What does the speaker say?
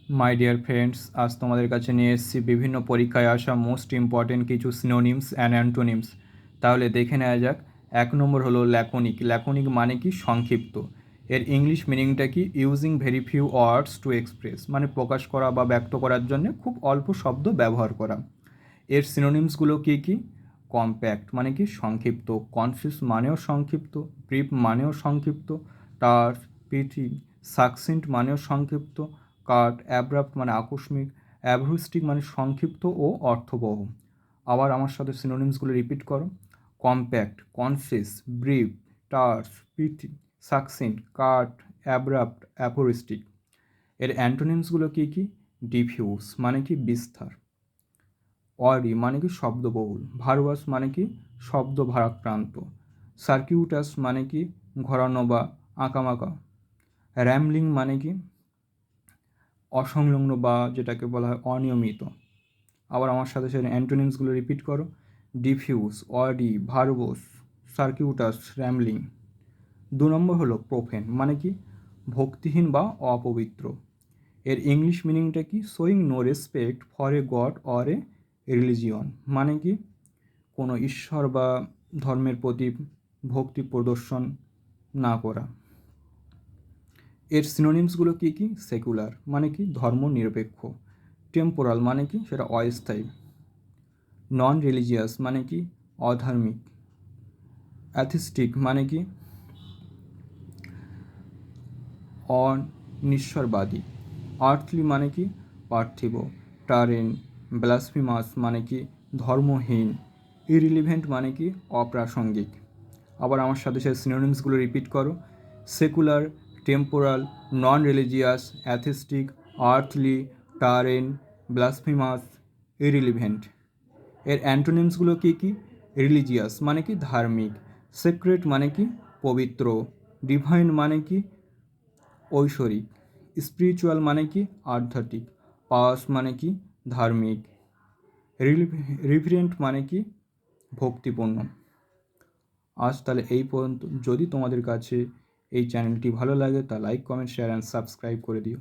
My dear friends, আজ তোমাদের কাছে নিয়ে এসেছি বিভিন্ন পরীক্ষায় আসা মোস্ট ইম্পর্টেন্ট কিছু সিনোনিমস অ্যান্ড অ্যান্টোনিমস। তাহলে দেখে নেওয়া যাক। 1 নম্বর হলো ল্যাকোনিক। ল্যাকোনিক মানে কি? সংক্ষিপ্ত। এর ইংলিশ মিনিংটা কি? Using very few words to express, মানে প্রকাশ করা বা ব্যক্ত করার জন্য খুব অল্প শব্দ ব্যবহার করা। এর সিনোনিমসগুলো কী কী? কম্প্যাক্ট মানে কি? সংক্ষিপ্ত। কনসিস মানেও সংক্ষিপ্ত। ব্রিফ মানেও সংক্ষিপ্ত। টার্স, পিটি, সাকসিন্ট মানেও সংক্ষিপ্ত। কাট, অ্যাব্রাপ্ট মানে আকস্মিক। অ্যাব্রুস্টিক মানে সংক্ষিপ্ত ও অর্থবহ। আবার আমার সাথে সিনোনিমসগুলো রিপিট করো। কম্প্যাক্ট, কনসিস, ব্রিফ, টার্স, পিটি, সাকসিন্ট, কাট, অ্যাব্রাপ্ট, অ্যাফোরিস্টিক। এর অ্যান্টোনিমসগুলো কী কী? ডিফিউজ মানে কি? বিস্তার। অডি মানে কি? শব্দবহুল। ভার্বাস মানে কি? শব্দ ভারাক্রান্ত। সার্কিউটাস মানে কি? ঘোরানো বা আঁকামাকা। র্যামলিং মানে কি? অসংলগ্ন বা যেটাকে বলা হয় অনিয়মিত। আবার আমার সাথে সাথে অ্যান্টোনিমসগুলো রিপিট করো। Diffuse, wordy, verbose, circuitous, rambling. 2 number হলো প্রোফেন মানে কি? ভক্তিহীন বা অপবিত্র। এর ইংলিশ মিনিংটা কি? Showing no respect for a god or a religion, মানে কি? কোনো ঈশ্বর বা ধর্মের প্রতি ভক্তি প্রদর্শন না করা। এর সিনোনিমসগুলো কী কী? সেকুলার মানে কি? ধর্মনিরপেক্ষ। টেম্পোরাল মানে কি? সেটা অস্থায়ী। নন রিলিজিয়াস মানে কি? অধার্মিক। অ্যাথিস্টিক মানে কি? অনিশ্বরবাদী। আর্থলি মানে কি? পার্থিব। টারেন, ব্লাসফিমাস মানে কি? ধর্মহীন। ইরিলিভেন্ট মানে কি? অপ্রাসঙ্গিক। আবার আমার সাথে সাথে সিনোনিমসগুলো রিপিট করো। সেকুলার, টেম্পোরাল, নন রিলিজিয়াস, অ্যাথিস্টিক, আর্থলি, টারেন, ব্লাসফিমাস, ইরিলিভেন্ট। এর অ্যান্টোনিমসগুলো কী কী? রিলিজিয়াস মানে কি? ধার্মিক। সেক্রেট মানে কি? পবিত্র। ডিভাইন মানে কি? ঐশ্বরিক। স্পিরিচুয়াল মানে কি? আধ্যাত্মিক। পাওয়াস মানে কি? ধার্মিক। রিভারেন্ট মানে কি? ভক্তিপূর্ণ। আজ তাহলে এই পর্যন্ত। যদি তোমাদের কাছে এই চ্যানেলটি ভালো লাগে তা like, comment, share and subscribe করে দিও।